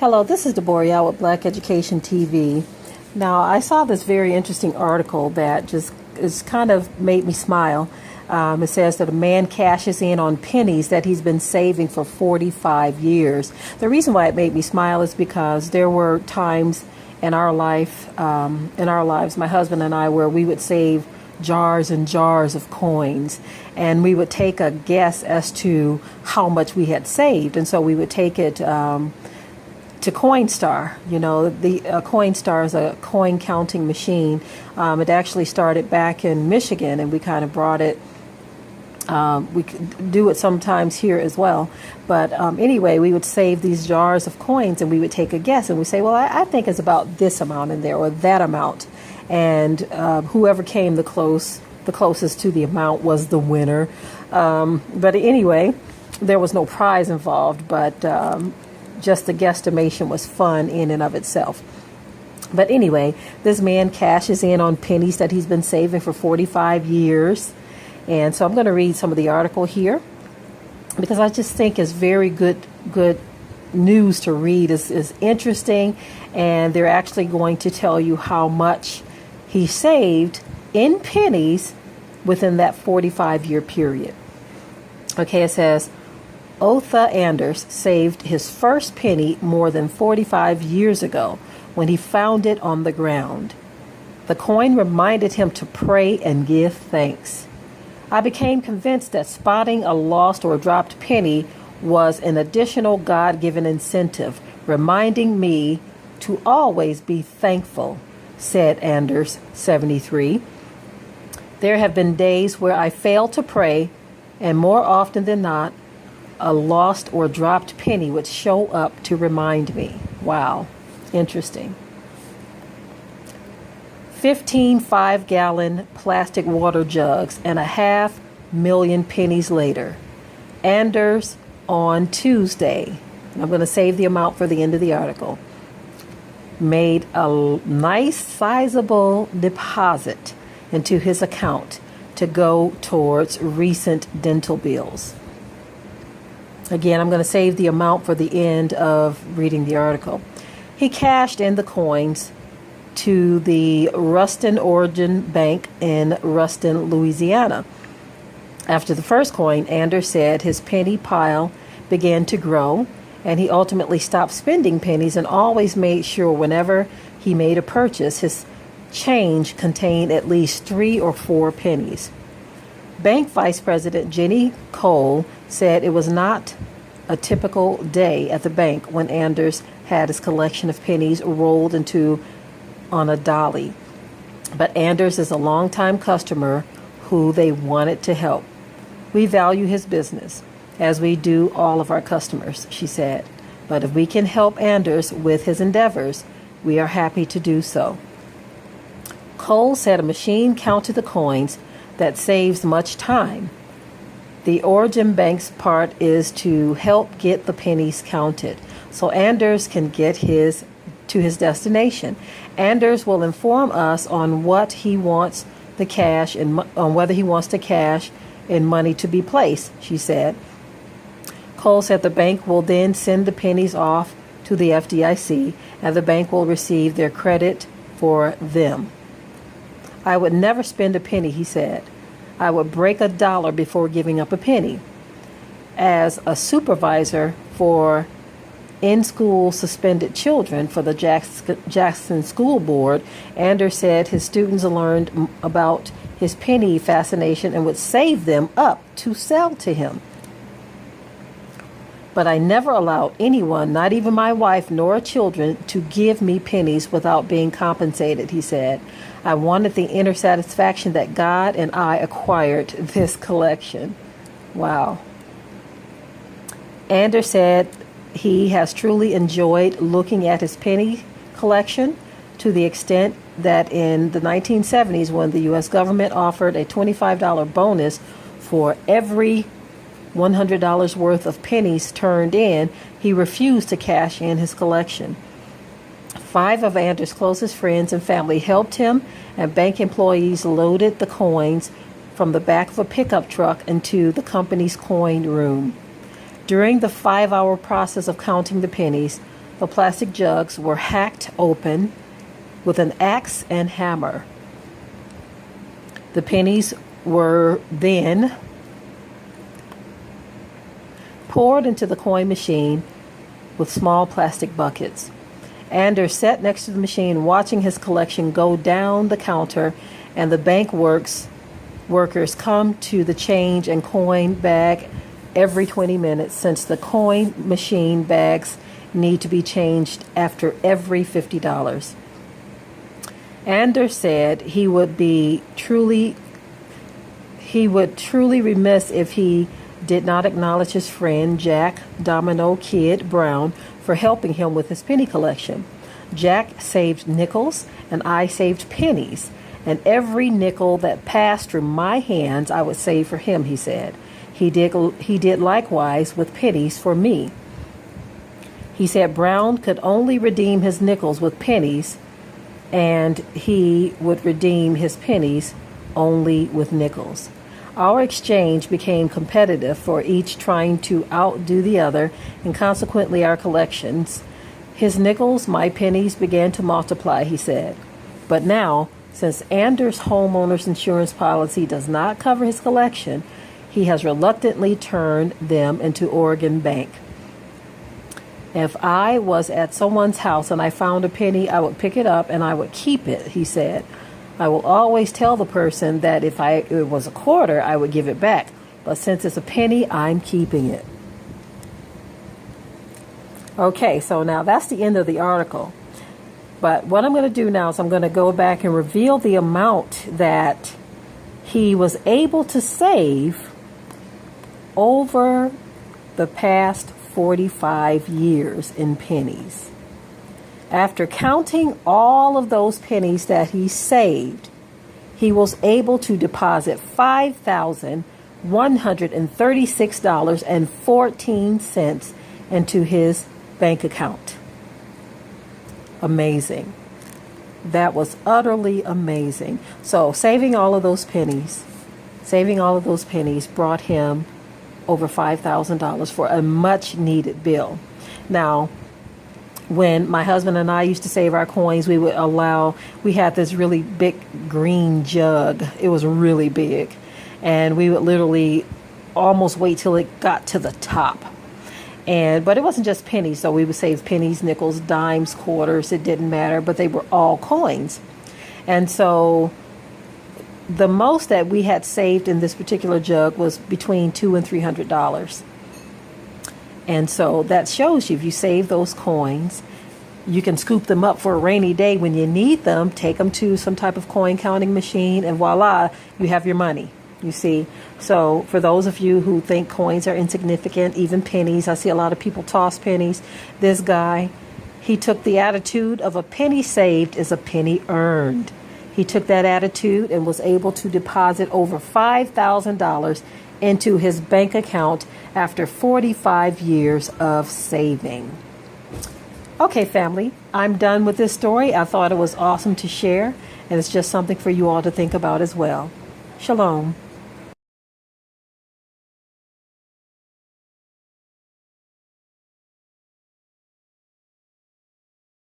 Hello, this is Deborah with Black Education TV. Now, I saw this very interesting article that just is kind of made me smile. It says that a man cashes in on pennies that he's been saving for 45 years. The reason why it made me smile is because there were times in our lives, my husband and I, where we would save jars and jars of coins, and we would take a guess as to how much we had saved, and so we would take it to Coinstar. You know, the Coinstar is a coin counting machine. It actually started back in Michigan, and we kind of brought it. We could do it sometimes here as well. But anyway, we would save these jars of coins, and we would take a guess, and we say, well, I think it's about this amount in there or that amount. And whoever came the closest to the amount was the winner. But anyway, there was no prize involved, but just the guesstimation was fun in and of itself. But anyway, this man cashes in on pennies that he's been saving for 45 years. And so I'm going to read some of the article here because I just think it's very good news to read. It's interesting, and they're actually going to tell you how much he saved in pennies within that 45-year period. Okay, it says, Otha Anders saved his first penny more than 45 years ago when he found it on the ground. The coin reminded him to pray and give thanks. I became convinced that spotting a lost or dropped penny was an additional God-given incentive, reminding me to always be thankful, said Anders, 73. There have been days where I failed to pray, and more often than not, a lost or dropped penny would show up to remind me. Wow, interesting. 15 5-gallon plastic water jugs and 500,000 pennies later. Anders on Tuesday, I'm going to save the amount for the end of the article, made a nice sizable deposit into his account to go towards recent dental bills. Again, I'm going to save the amount for the end of reading the article. He cashed in the coins to the Ruston Origin Bank in Ruston, Louisiana. After the first coin, Anders said his penny pile began to grow, and he ultimately stopped spending pennies and always made sure whenever he made a purchase, his change contained at least 3 or 4 pennies. Bank Vice President Jenny Cole said it was not a typical day at the bank when Anders had his collection of pennies rolled into on a dolly. But Anders is a longtime customer who they wanted to help. We value his business, as we do all of our customers, she said. But if we can help Anders with his endeavors, we are happy to do so. Cole said a machine counted the coins that saves much time. The Origin Bank's part is to help get the pennies counted so Anders can get to his destination. Anders will inform us on what he wants the cash and on whether he wants the cash and money to be placed, she said. Cole said the bank will then send the pennies off to the FDIC, and the bank will receive their credit for them. I would never spend a penny, he said. I would break $1 before giving up a penny. As a supervisor for in-school suspended children for the Jackson School Board, Anders said his students learned about his penny fascination and would save them up to sell to him. But I never allowed anyone, not even my wife nor children, to give me pennies without being compensated, he said. I wanted the inner satisfaction that God and I acquired this collection. Wow. Anders said he has truly enjoyed looking at his penny collection to the extent that in the 1970s, when the U.S. government offered a $25 bonus for every $100 worth of pennies turned in, he refused to cash in his collection. 5 of Anders' closest friends and family helped him, and bank employees loaded the coins from the back of a pickup truck into the company's coin room. During the 5-hour process of counting the pennies, The plastic jugs were hacked open with an axe and hammer. The pennies were then poured into the coin machine with small plastic buckets. Anders sat next to the machine watching his collection go down the counter, and the workers come to the change and coin bag every 20 minutes, since the coin machine bags need to be changed after every $50. Anders said he would truly remiss if he did not acknowledge his friend Jack Domino Kid Brown for helping him with his penny collection. Jack saved nickels and I saved pennies, and every nickel that passed through my hands I would save for him, he said. He did likewise with pennies for me. He said Brown could only redeem his nickels with pennies, and he would redeem his pennies only with nickels. Our exchange became competitive, for each trying to outdo the other, and consequently our collections. His nickels, my pennies, began to multiply, he said. But now, since Anders' homeowner's insurance policy does not cover his collection, he has reluctantly turned them into Oregon Bank. If I was at someone's house and I found a penny, I would pick it up and I would keep it, he said. I will always tell the person that if it was a quarter, I would give it back. But since it's a penny, I'm keeping it. Okay, so now that's the end of the article. But what I'm going to do now is I'm going to go back and reveal the amount that he was able to save over the past 45 years in pennies. After counting all of those pennies that he saved, he was able to deposit $5,136.14 into his bank account. Amazing. That was utterly amazing. So saving all of those pennies brought him over $5,000 for a much needed bill. Now, when my husband and I used to save our coins, we had this really big green jug. It was really big. And we would literally almost wait till it got to the top. But it wasn't just pennies. So we would save pennies, nickels, dimes, quarters. It didn't matter, but they were all coins. And so the most that we had saved in this particular jug was between $200 and $300. And so that shows you, if you save those coins, you can scoop them up for a rainy day when you need them, take them to some type of coin counting machine, and voila, you have your money, you see. So for those of you who think coins are insignificant, even pennies, I see a lot of people toss pennies. This guy, he took the attitude of a penny saved is a penny earned. He took that attitude and was able to deposit over $5,000 into his bank account after 45 years of saving. Okay, family, I'm done with this story. I thought it was awesome to share, and it's just something for you all to think about as well. Shalom.